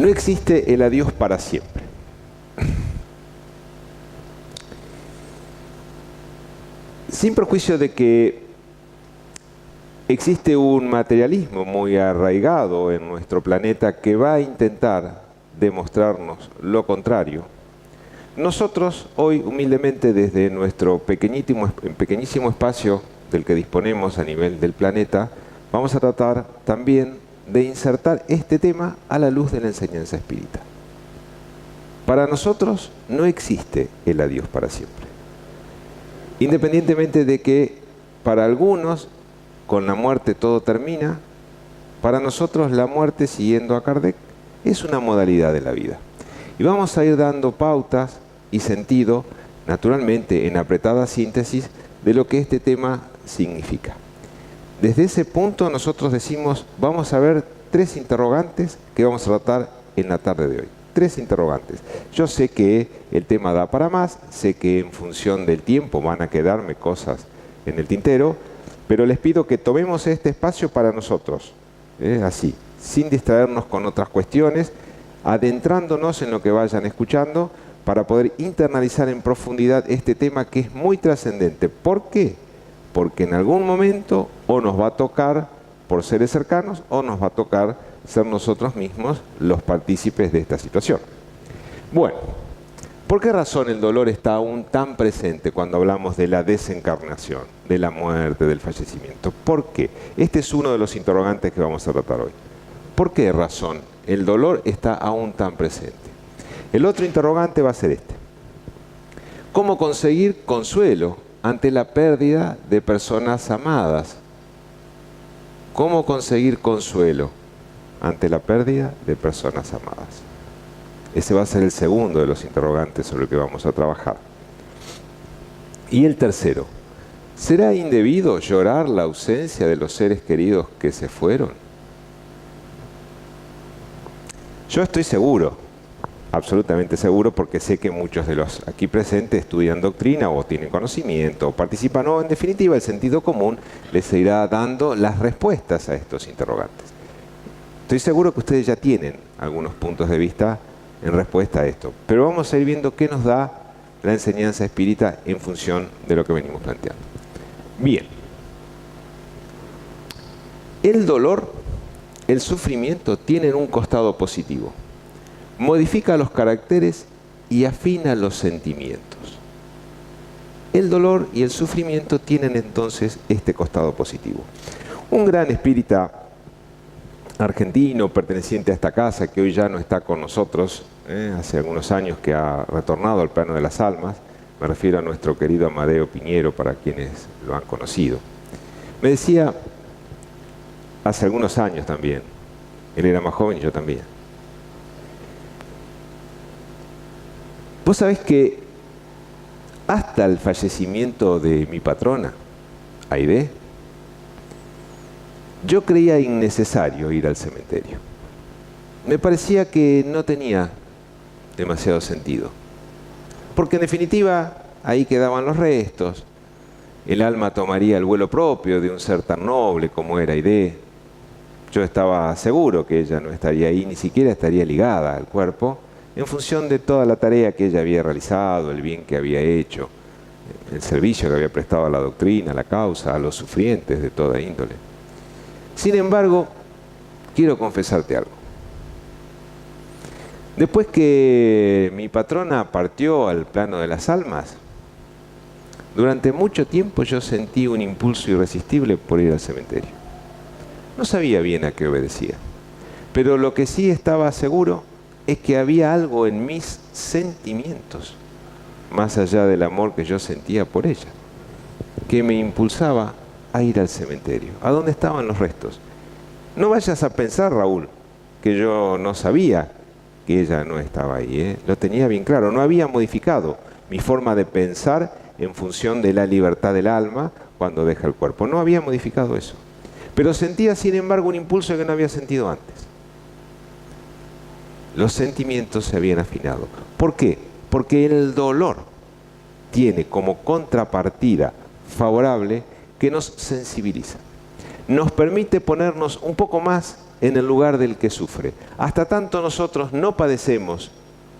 No existe el adiós para siempre. Sin perjuicio de que existe un materialismo muy arraigado en nuestro planeta que va a intentar demostrarnos lo contrario, nosotros hoy humildemente desde nuestro pequeñísimo espacio del que disponemos a nivel del planeta, vamos a tratar también de insertar este tema a la luz de la enseñanza espírita. Para nosotros no existe el adiós para siempre. Independientemente de que para algunos con la muerte todo termina, para nosotros la muerte, siguiendo a Kardec, es una modalidad de la vida. Y vamos a ir dando pautas y sentido, naturalmente en apretada síntesis, de lo que este tema significa. Desde ese punto nosotros decimos, vamos a ver 3 interrogantes que vamos a tratar en la tarde de hoy. 3 interrogantes. Yo sé que el tema da para más, sé que en función del tiempo van a quedarme cosas en el tintero, pero les pido que tomemos este espacio para nosotros, así, sin distraernos con otras cuestiones, adentrándonos en lo que vayan escuchando para poder internalizar en profundidad este tema que es muy trascendente. ¿Por qué? Porque en algún momento o nos va a tocar por seres cercanos o nos va a tocar ser nosotros mismos los partícipes de esta situación. Bueno, ¿por qué razón el dolor está aún tan presente cuando hablamos de la desencarnación, de la muerte, del fallecimiento? ¿Por qué? Este es uno de los interrogantes que vamos a tratar hoy. ¿Por qué razón el dolor está aún tan presente? El otro interrogante va a ser este. ¿Cómo conseguir consuelo ante la pérdida de personas amadas? ¿Cómo conseguir consuelo ante la pérdida de personas amadas? Ese va a ser el segundo de los interrogantes sobre el que vamos a trabajar. Y el tercero, ¿será indebido llorar la ausencia de los seres queridos que se fueron? Yo estoy seguro, absolutamente seguro, porque sé que muchos de los aquí presentes estudian doctrina o tienen conocimiento o participan, o en definitiva el sentido común les irá dando las respuestas a estos interrogantes. Estoy seguro que ustedes ya tienen algunos puntos de vista en respuesta a esto, pero vamos a ir viendo qué nos da la enseñanza espírita en función de lo que venimos planteando. Bien, el dolor, el sufrimiento tienen un costado positivo. Modifica los caracteres y afina los sentimientos. El dolor y el sufrimiento tienen entonces este costado positivo. Un gran espírita argentino perteneciente a esta casa, que hoy ya no está con nosotros, hace algunos años que ha retornado al plano de las almas, me refiero a nuestro querido Amadeo Piñero, para quienes lo han conocido, me decía, hace algunos años también, él era más joven y yo también, vos sabés que hasta el fallecimiento de mi patrona, Aide, yo creía innecesario ir al cementerio. Me parecía que no tenía demasiado sentido. Porque en definitiva, ahí quedaban los restos. El alma tomaría el vuelo propio de un ser tan noble como era Aide. Yo estaba seguro que ella no estaría ahí, ni siquiera estaría ligada al cuerpo, en función de toda la tarea que ella había realizado, el bien que había hecho, el servicio que había prestado a la doctrina, a la causa, a los sufrientes de toda índole. Sin embargo, quiero confesarte algo. Después que mi patrona partió al plano de las almas, durante mucho tiempo yo sentí un impulso irresistible por ir al cementerio. No sabía bien a qué obedecía, pero lo que sí estaba seguro es que había algo en mis sentimientos, más allá del amor que yo sentía por ella, que me impulsaba a ir al cementerio, a donde estaban los restos. No vayas a pensar, Raúl, que yo no sabía que ella no estaba ahí, Lo tenía bien claro, no había modificado mi forma de pensar en función de la libertad del alma cuando deja el cuerpo. No había modificado eso. Pero sentía, sin embargo, un impulso que no había sentido antes. Los sentimientos se habían afinado. ¿Por qué? Porque el dolor tiene como contrapartida favorable que nos sensibiliza. Nos permite ponernos un poco más en el lugar del que sufre. Hasta tanto nosotros no padecemos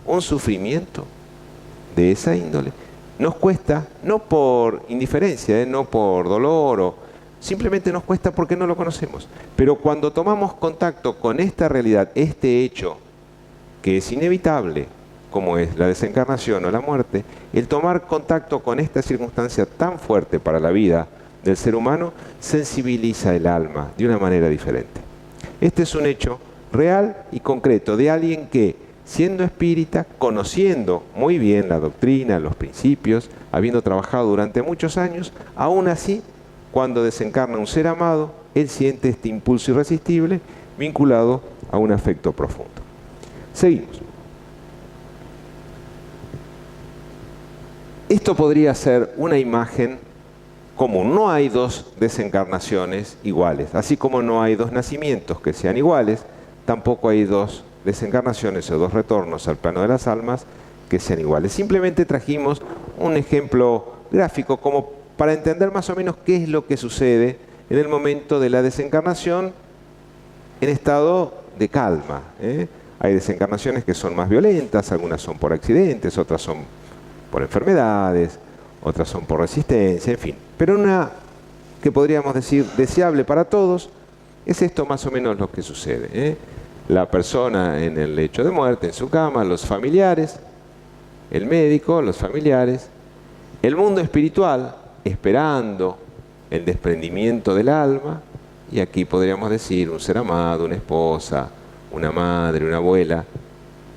un sufrimiento de esa índole, nos cuesta, no por indiferencia, no por dolor, simplemente nos cuesta porque no lo conocemos. Pero cuando tomamos contacto con esta realidad, este hecho que es inevitable, como es la desencarnación o la muerte, el tomar contacto con esta circunstancia tan fuerte para la vida del ser humano, sensibiliza el alma de una manera diferente. Este es un hecho real y concreto de alguien que, siendo espírita, conociendo muy bien la doctrina, los principios, habiendo trabajado durante muchos años, aún así, cuando desencarna un ser amado, él siente este impulso irresistible vinculado a un afecto profundo. Seguimos. Esto podría ser una imagen común. No hay dos desencarnaciones iguales. Así como no hay dos nacimientos que sean iguales, tampoco hay dos desencarnaciones o dos retornos al plano de las almas que sean iguales. Simplemente trajimos un ejemplo gráfico como para entender más o menos qué es lo que sucede en el momento de la desencarnación en estado de calma. Hay desencarnaciones que son más violentas, algunas son por accidentes, otras son por enfermedades, otras son por resistencia, en fin. Pero una que podríamos decir deseable para todos, es esto más o menos lo que sucede. La persona en el lecho de muerte, en su cama, los familiares, el médico, los familiares, el mundo espiritual, esperando el desprendimiento del alma, y aquí podríamos decir un ser amado, una esposa, una madre, una abuela,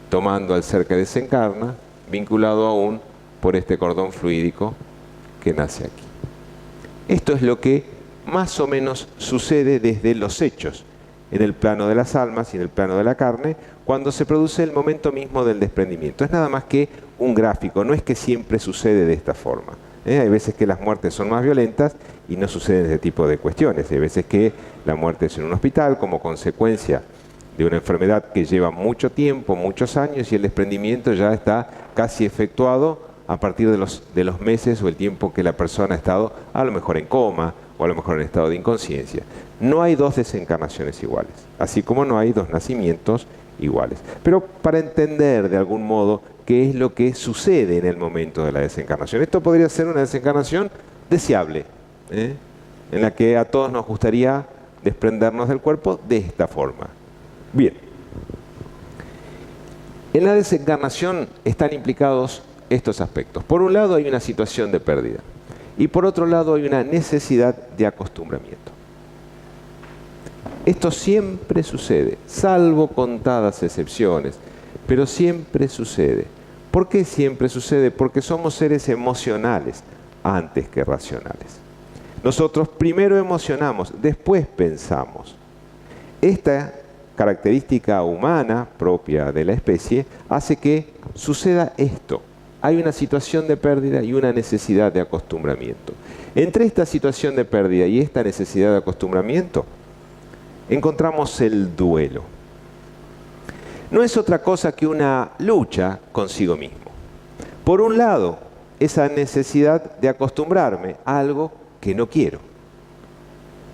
tomando al ser que desencarna, vinculado aún por este cordón fluídico que nace aquí. Esto es lo que más o menos sucede desde los hechos, en el plano de las almas y en el plano de la carne, cuando se produce el momento mismo del desprendimiento. Es nada más que un gráfico, no es que siempre sucede de esta forma. Hay veces que las muertes son más violentas y no suceden ese tipo de cuestiones. Hay veces que la muerte es en un hospital como consecuencia de una enfermedad que lleva mucho tiempo, muchos años, y el desprendimiento ya está casi efectuado a partir de los meses o el tiempo que la persona ha estado a lo mejor en coma o a lo mejor en estado de inconsciencia. No hay dos desencarnaciones iguales, así como no hay dos nacimientos iguales. Pero para entender de algún modo qué es lo que sucede en el momento de la desencarnación. Esto podría ser una desencarnación deseable, en la que a todos nos gustaría desprendernos del cuerpo de esta forma. Bien. En la desencarnación están implicados estos aspectos. Por un lado hay una situación de pérdida y por otro lado hay una necesidad de acostumbramiento. Esto siempre sucede, salvo contadas excepciones, pero siempre sucede. ¿Por qué siempre sucede? Porque somos seres emocionales antes que racionales. Nosotros primero emocionamos, después pensamos. Esta característica humana propia de la especie hace que suceda esto. Hay una situación de pérdida y una necesidad de acostumbramiento. Entre esta situación de pérdida y esta necesidad de acostumbramiento, encontramos el duelo. No es otra cosa que una lucha consigo mismo. Por un lado, esa necesidad de acostumbrarme a algo que no quiero.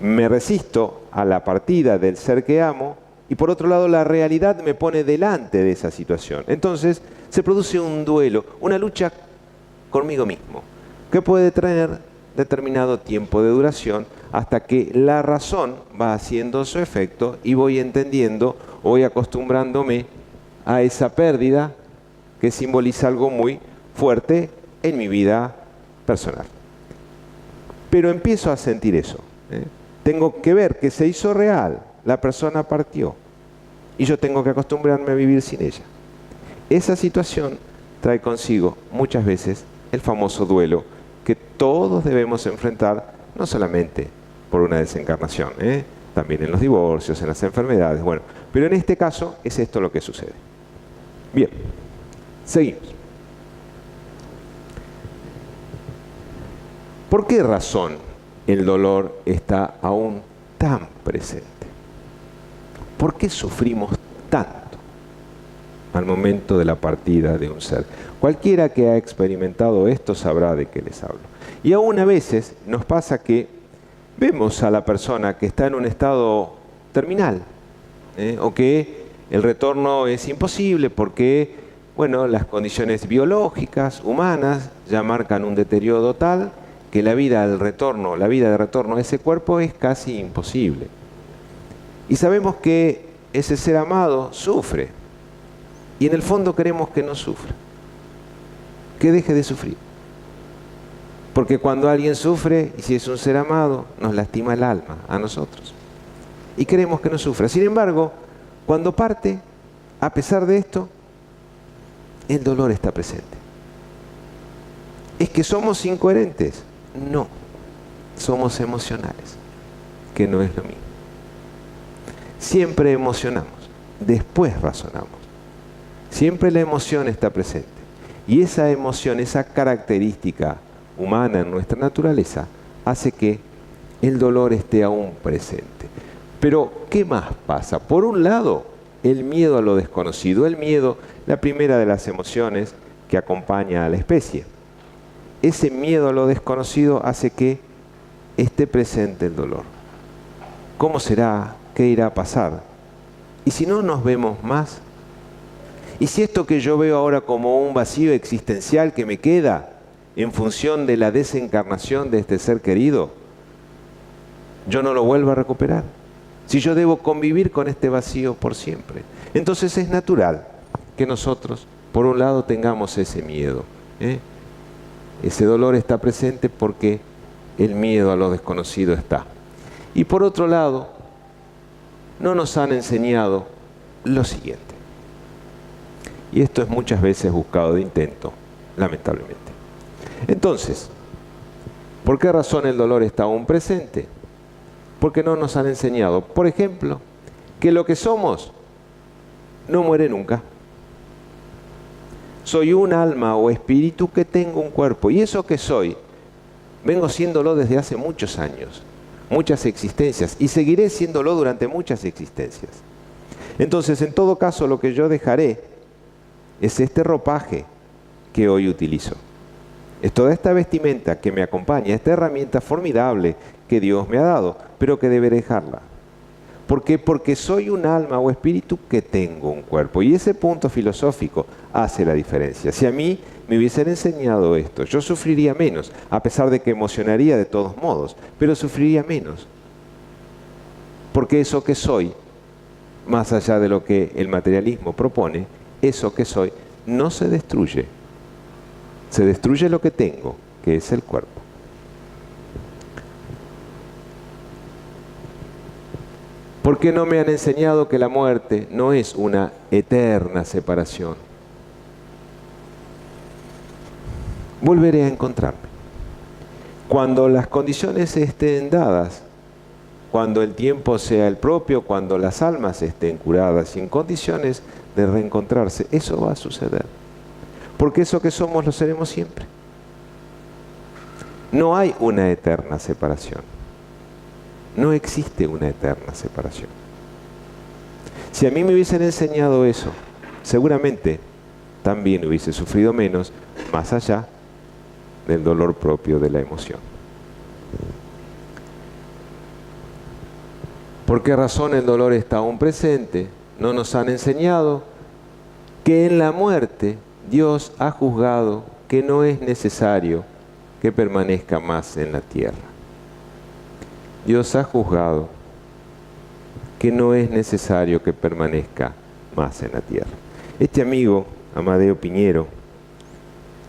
Me resisto a la partida del ser que amo y por otro lado la realidad me pone delante de esa situación. Entonces se produce un duelo, una lucha conmigo mismo, que puede tener determinado tiempo de duración hasta que la razón va haciendo su efecto y voy entendiendo, voy acostumbrándome a esa pérdida que simboliza algo muy fuerte en mi vida personal. Pero empiezo a sentir eso. Tengo que ver que se hizo real, la persona partió y yo tengo que acostumbrarme a vivir sin ella. Esa situación trae consigo muchas veces el famoso duelo que todos debemos enfrentar, no solamente por una desencarnación, también en los divorcios, en las enfermedades, bueno, pero en este caso es esto lo que sucede. Bien, seguimos. ¿Por qué razón el dolor está aún tan presente? ¿Por qué sufrimos tanto al momento de la partida de un ser? Cualquiera que ha experimentado esto sabrá de qué les hablo. Y aún a veces nos pasa que vemos a la persona que está en un estado terminal o que el retorno es imposible porque, bueno, las condiciones biológicas, humanas, ya marcan un deterioro tal que la vida de retorno a ese cuerpo es casi imposible. Y sabemos que ese ser amado sufre. Y en el fondo queremos que no sufra, que deje de sufrir. Porque cuando alguien sufre, y si es un ser amado, nos lastima el alma a nosotros. Y queremos que no sufra. Sin embargo, cuando parte, a pesar de esto, el dolor está presente. ¿Es que somos incoherentes? No, somos emocionales, que no es lo mismo. Siempre emocionamos, después razonamos. Siempre la emoción está presente. Y esa emoción, esa característica humana en nuestra naturaleza, hace que el dolor esté aún presente. Pero, ¿qué más pasa? Por un lado, el miedo a lo desconocido. El miedo, la primera de las emociones que acompaña a la especie. Ese miedo a lo desconocido hace que esté presente el dolor. ¿Cómo será? ¿Qué irá a pasar? ¿Y si no nos vemos más? ¿Y si esto que yo veo ahora como un vacío existencial que me queda en función de la desencarnación de este ser querido, yo no lo vuelvo a recuperar? Si yo debo convivir con este vacío por siempre. Entonces es natural que nosotros, por un lado, tengamos ese miedo. Ese dolor está presente porque el miedo a lo desconocido está. Y por otro lado, no nos han enseñado lo siguiente. Y esto es muchas veces buscado de intento, lamentablemente. Entonces, ¿por qué razón el dolor está aún presente? Porque no nos han enseñado, por ejemplo, que lo que somos no muere nunca. Soy un alma o espíritu que tengo un cuerpo. Y eso que soy, vengo siéndolo desde hace muchos años, muchas existencias, y seguiré siéndolo durante muchas existencias. Entonces, en todo caso, lo que yo dejaré es este ropaje que hoy utilizo. Es toda esta vestimenta que me acompaña, esta herramienta formidable que Dios me ha dado, pero que debe dejarla. ¿Por qué? Porque soy un alma o espíritu que tengo un cuerpo. Y ese punto filosófico hace la diferencia. Si a mí me hubiesen enseñado esto, yo sufriría menos, a pesar de que emocionaría de todos modos, pero sufriría menos. Porque eso que soy, más allá de lo que el materialismo propone, eso que soy no se destruye. Se destruye lo que tengo, que es el cuerpo. ¿Por qué no me han enseñado que la muerte no es una eterna separación? Volveré a encontrarme. Cuando las condiciones estén dadas, cuando el tiempo sea el propio, cuando las almas estén curadas y en condiciones de reencontrarse, eso va a suceder. Porque eso que somos lo seremos siempre. No hay una eterna separación. No existe una eterna separación. Si a mí me hubiesen enseñado eso, seguramente también hubiese sufrido menos, más allá del dolor propio de la emoción. ¿Por qué razón el dolor está aún presente? No nos han enseñado que en la muerte Dios ha juzgado que no es necesario que permanezca más en la tierra. Dios ha juzgado que no es necesario que permanezca más en la tierra. Este amigo, Amadeo Piñero,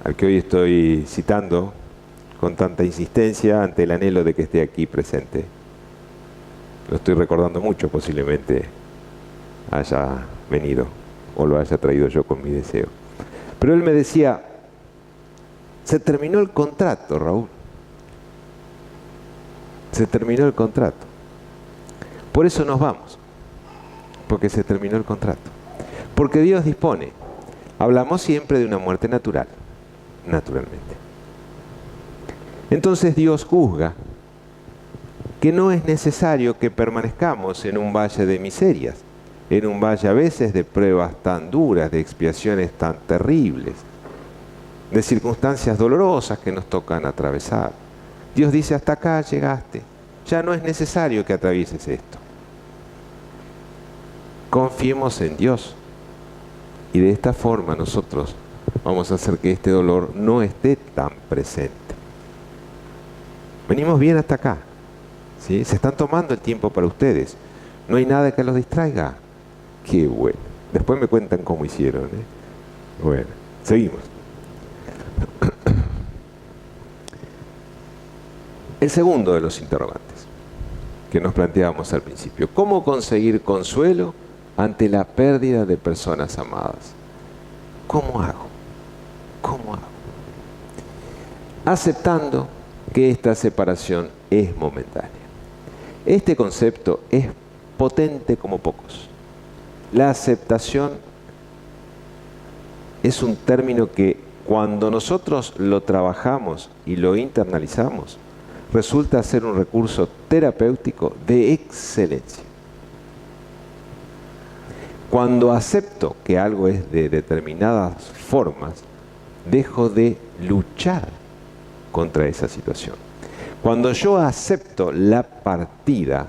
al que hoy estoy citando con tanta insistencia ante el anhelo de que esté aquí presente, lo estoy recordando mucho, posiblemente haya venido o lo haya traído yo con mi deseo. Pero él me decía, se terminó el contrato, Raúl. Se terminó el contrato. Por eso nos vamos. Porque se terminó el contrato. Porque Dios dispone. Hablamos siempre de una muerte natural. Naturalmente. Entonces Dios juzga que no es necesario que permanezcamos en un valle de miserias, en un valle a veces de pruebas tan duras, de expiaciones tan terribles, de circunstancias dolorosas que nos tocan atravesar. Dios dice, hasta acá llegaste, ya no es necesario que atravieses esto. Confiemos en Dios. Y de esta forma nosotros vamos a hacer que este dolor no esté tan presente. Venimos bien hasta acá, ¿sí? Se están tomando el tiempo para ustedes. No hay nada que los distraiga. Qué bueno. Después me cuentan cómo hicieron, ¿eh? Bueno, seguimos. El segundo de los interrogantes que nos planteábamos al principio. ¿Cómo conseguir consuelo ante la pérdida de personas amadas? ¿Cómo hago? ¿Cómo hago? Aceptando que esta separación es momentánea. Este concepto es potente como pocos. La aceptación es un término que cuando nosotros lo trabajamos y lo internalizamos, resulta ser un recurso terapéutico de excelencia. Cuando acepto que algo es de determinadas formas, dejo de luchar contra esa situación. Cuando yo acepto la partida,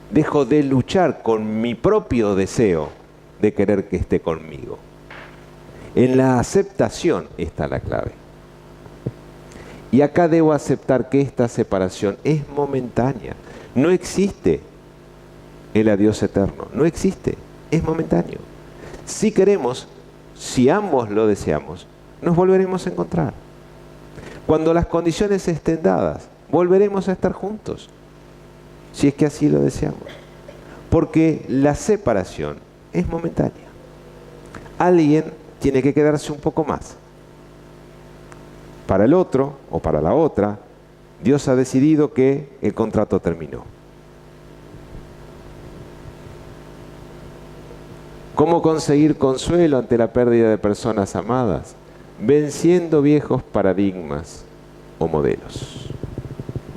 dejo de luchar con mi propio deseo de querer que esté conmigo. En la aceptación está la clave. Y acá debo aceptar que esta separación es momentánea. No existe el adiós eterno, no existe, es momentáneo. Si queremos, si ambos lo deseamos, nos volveremos a encontrar. Cuando las condiciones estén dadas, volveremos a estar juntos, si es que así lo deseamos. Porque la separación es momentánea. Alguien tiene que quedarse un poco más. Para el otro o para la otra, Dios ha decidido que el contrato terminó. ¿Cómo conseguir consuelo ante la pérdida de personas amadas? Venciendo viejos paradigmas o modelos.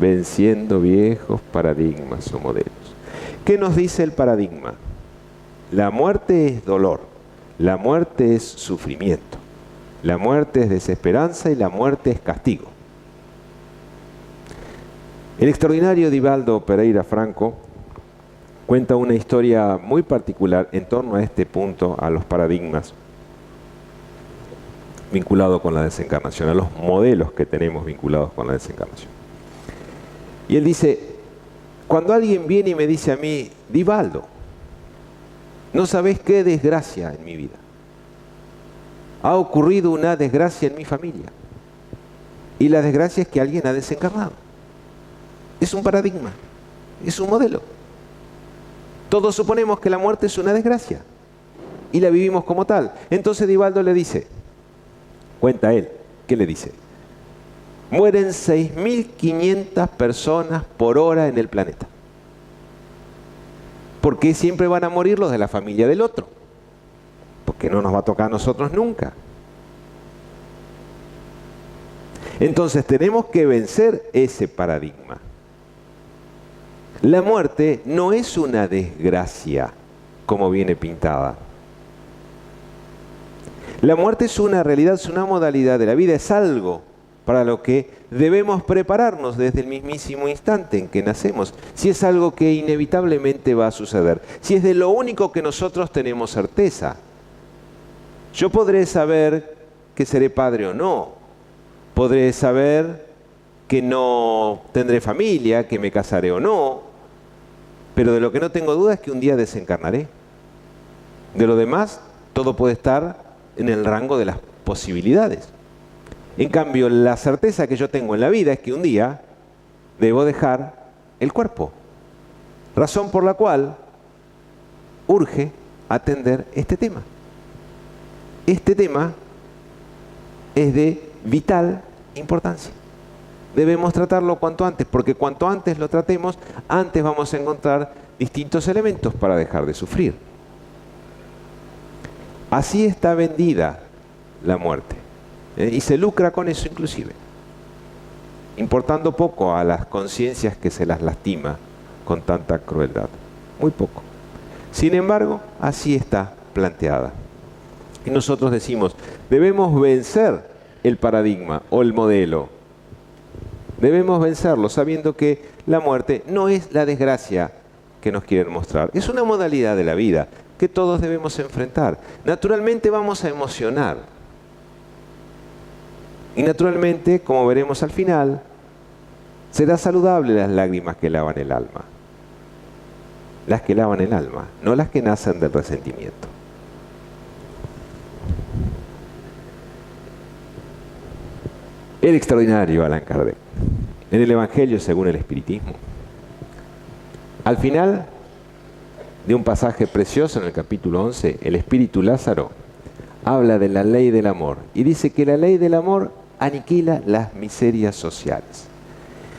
Venciendo viejos paradigmas o modelos. ¿Qué nos dice el paradigma? La muerte es dolor, la muerte es sufrimiento. La muerte es desesperanza y la muerte es castigo. El extraordinario Divaldo Pereira Franco cuenta una historia muy particular en torno a este punto, a los paradigmas vinculados con la desencarnación, a los modelos que tenemos vinculados con la desencarnación. Y él dice, cuando alguien viene y me dice a mí, Divaldo, no sabés qué desgracia en mi vida. Ha ocurrido una desgracia en mi familia. Y la desgracia es que alguien ha desencarnado. Es un paradigma, es un modelo. Todos suponemos que la muerte es una desgracia y la vivimos como tal. Entonces Divaldo le dice, cuenta él, ¿qué le dice? Mueren 6.500 personas por hora en el planeta. ¿Por qué siempre van a morir los de la familia del otro? Porque no nos va a tocar a nosotros nunca. Entonces tenemos que vencer ese paradigma. La muerte no es una desgracia como viene pintada. La muerte es una realidad, es una modalidad de la vida, es algo para lo que debemos prepararnos desde el mismísimo instante en que nacemos. Si es algo que inevitablemente va a suceder, si es de lo único que nosotros tenemos certeza. Yo podré saber que seré padre o no. Podré saber que no tendré familia, que me casaré o no. Pero de lo que no tengo duda es que un día desencarnaré. De lo demás, todo puede estar en el rango de las posibilidades. En cambio, la certeza que yo tengo en la vida es que un día debo dejar el cuerpo. Razón por la cual urge atender este tema. Este tema es de vital importancia. Debemos tratarlo cuanto antes, porque cuanto antes lo tratemos, antes vamos a encontrar distintos elementos para dejar de sufrir. Así está vendida la muerte, y se lucra con eso inclusive, importando poco a las conciencias que se las lastima con tanta crueldad, muy poco. Sin embargo, así está planteada. Y nosotros decimos, debemos vencer el paradigma o el modelo. Debemos vencerlo sabiendo que la muerte no es la desgracia que nos quieren mostrar. Es una modalidad de la vida. que todos debemos enfrentar. Naturalmente vamos a emocionar. Y naturalmente, como veremos al final, será saludable las lágrimas que lavan el alma. Las que lavan el alma, no las que nacen del resentimiento. El extraordinario Allan Kardec, en el Evangelio según el Espiritismo. Al final de un pasaje precioso en el capítulo 11, el Espíritu Lázaro habla de la ley del amor y dice que la ley del amor aniquila las miserias sociales.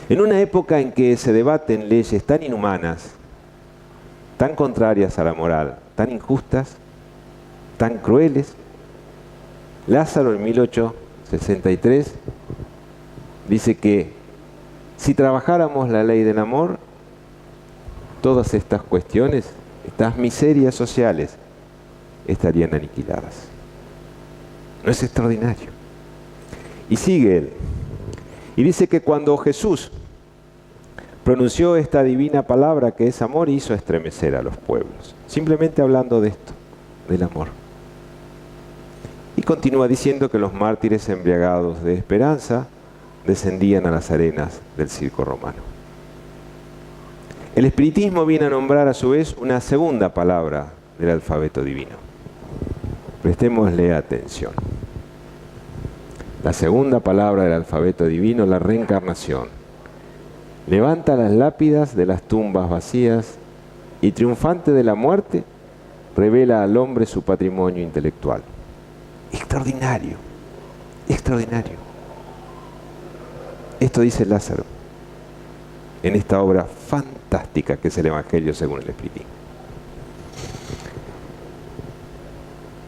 En una época en que se debaten leyes tan inhumanas, tan contrarias a la moral, tan injustas, tan crueles, Lázaro en 1863 dice que si trabajáramos la ley del amor, todas estas cuestiones, estas miserias sociales, estarían aniquiladas. ¿No es extraordinario? Y sigue él. Y dice que cuando Jesús pronunció esta divina palabra que es amor, hizo estremecer a los pueblos. Simplemente hablando de esto, del amor. Y continúa diciendo que los mártires embriagados de esperanza descendían a las arenas del circo romano. El espiritismo viene a nombrar a su vez una segunda palabra del alfabeto divino. Prestémosle atención. La segunda palabra del alfabeto divino, la reencarnación. Levanta las lápidas de las tumbas vacías y triunfante de la muerte, revela al hombre su patrimonio intelectual. Extraordinario, extraordinario. Esto dice Lázaro en esta obra fantástica que es el Evangelio según el Espiritismo.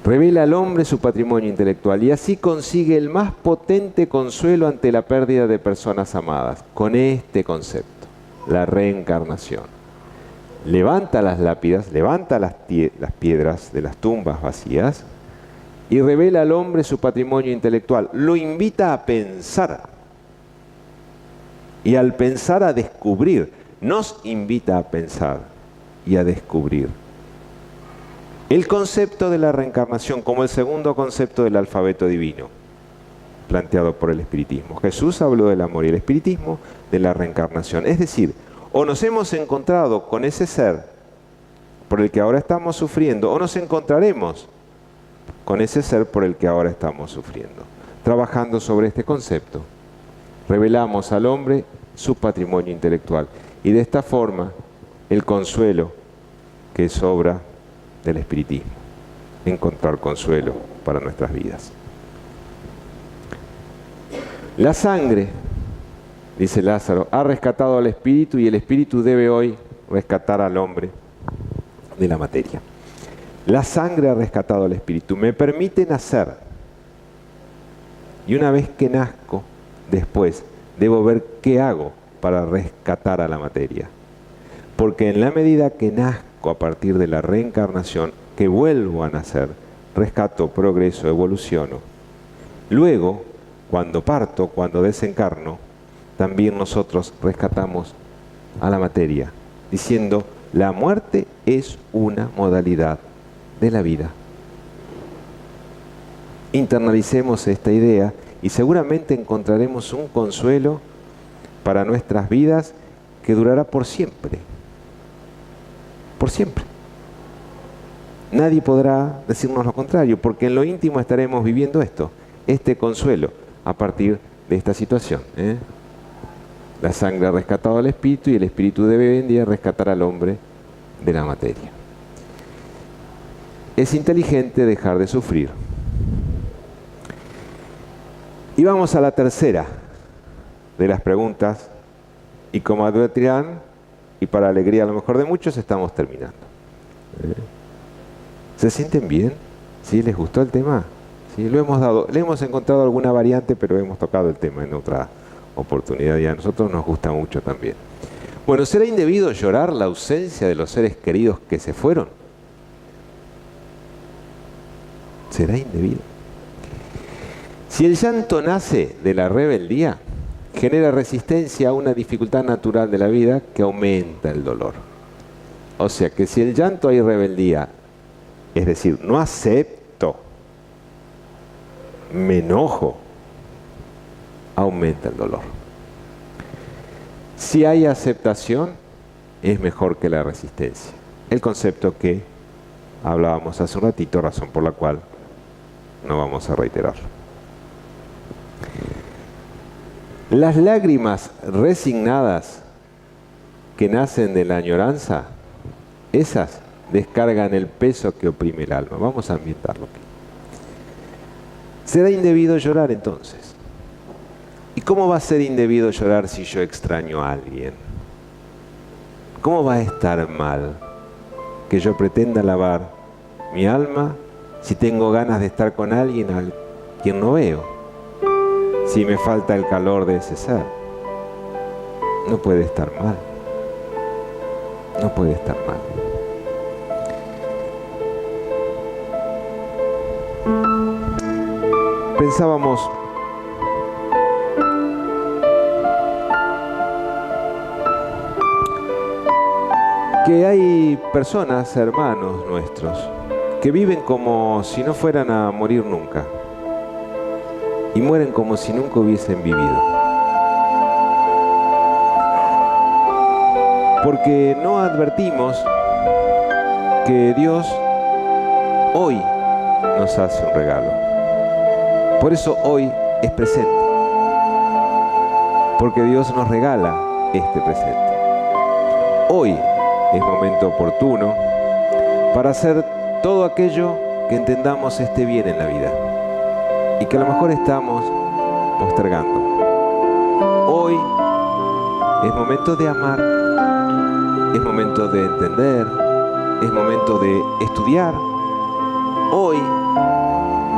Revela al hombre su patrimonio intelectual y así consigue el más potente consuelo ante la pérdida de personas amadas, con este concepto, la reencarnación. Levanta las lápidas, levanta las piedras de las tumbas vacías y revela al hombre su patrimonio intelectual. Lo invita a pensar y al pensar a descubrir. Nos invita a pensar y a descubrir el concepto de la reencarnación como el segundo concepto del alfabeto divino planteado por el espiritismo. Jesús habló del amor y el espiritismo de la reencarnación. Es decir, o nos hemos encontrado con ese ser por el que ahora estamos sufriendo, o nos encontraremos con ese ser por el que ahora estamos sufriendo. Trabajando sobre este concepto, revelamos al hombre su patrimonio intelectual y de esta forma el consuelo que es obra del espiritismo, encontrar consuelo para nuestras vidas. La sangre, dice Lázaro, ha rescatado al espíritu y el espíritu debe hoy rescatar al hombre de la materia. La sangre ha rescatado al espíritu, me permite nacer y una vez que nazco, después debo ver qué hago para rescatar a la materia. Porque en la medida que nazco a partir de la reencarnación, que vuelvo a nacer, rescato, progreso, evoluciono. Luego, cuando parto, cuando desencarno, también nosotros rescatamos a la materia, diciendo, la muerte es una modalidad de la vida. Internalicemos esta idea y seguramente encontraremos un consuelo para nuestras vidas que durará por siempre. Por siempre. Nadie podrá decirnos lo contrario, porque en lo íntimo estaremos viviendo esto, este consuelo, a partir de esta situación. La sangre ha rescatado al espíritu y el espíritu debe hoy en día rescatar al hombre de la materia. Es inteligente dejar de sufrir. Y vamos a la tercera de las preguntas, y como advertirán, y para alegría a lo mejor de muchos, estamos terminando. ¿Se sienten bien? ¿Sí? ¿Les gustó el tema? ¿Sí? Le hemos encontrado alguna variante, pero hemos tocado el tema en otra oportunidad y a nosotros nos gusta mucho también. Bueno, ¿será indebido llorar la ausencia de los seres queridos que se fueron? ¿Será indebido? Si el llanto nace de la rebeldía, genera resistencia a una dificultad natural de la vida que aumenta el dolor. O sea que si el llanto hay rebeldía es decir, no acepto, me enojo, aumenta el dolor. Si hay aceptación, es mejor que la resistencia. El concepto que hablábamos hace un ratito, razón por la cual no vamos a reiterarlo. Las lágrimas resignadas que nacen de la añoranza, esas descargan el peso que oprime el alma. Vamos a ambientarlo aquí. ¿Será indebido llorar entonces? ¿Y cómo va a ser indebido llorar si yo extraño a alguien? ¿Cómo va a estar mal que yo pretenda lavar mi alma si tengo ganas de estar con alguien a quien no veo? Si me falta el calor de ese ser. No puede estar mal. No puede estar mal. Pensábamos que hay personas, hermanos nuestros, que viven como si no fueran a morir nunca y mueren como si nunca hubiesen vivido, porque no advertimos que Dios hoy nos hace un regalo. Por eso hoy es presente, porque Dios nos regala este presente. Hoy es momento oportuno para hacer todo aquello que entendamos esté bien en la vida y que a lo mejor estamos postergando. Hoy es momento de amar, es momento de entender, es momento de estudiar. Hoy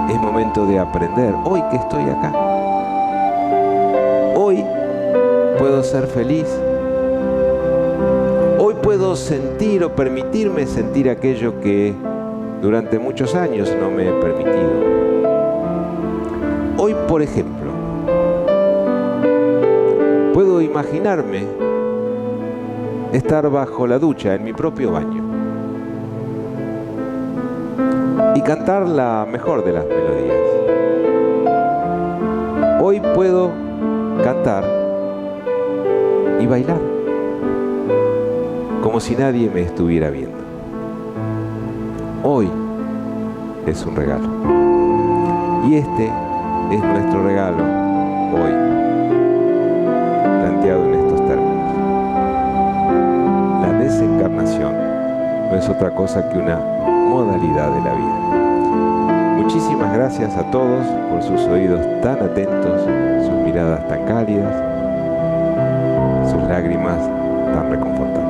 es momento de aprender. Hoy que estoy acá. Hoy puedo ser feliz. Hoy puedo sentir o permitirme sentir aquello que durante muchos años no me he permitido. Hoy, por ejemplo, puedo imaginarme estar bajo la ducha en mi propio baño y cantar la mejor de las melodías. Hoy puedo cantar y bailar como si nadie me estuviera viendo. Hoy es un regalo. Y este es nuestro regalo hoy, planteado en estos términos. La desencarnación no es otra cosa que una modalidad de la vida. Muchísimas gracias a todos por sus oídos tan atentos, sus miradas tan cálidas, sus lágrimas tan reconfortantes.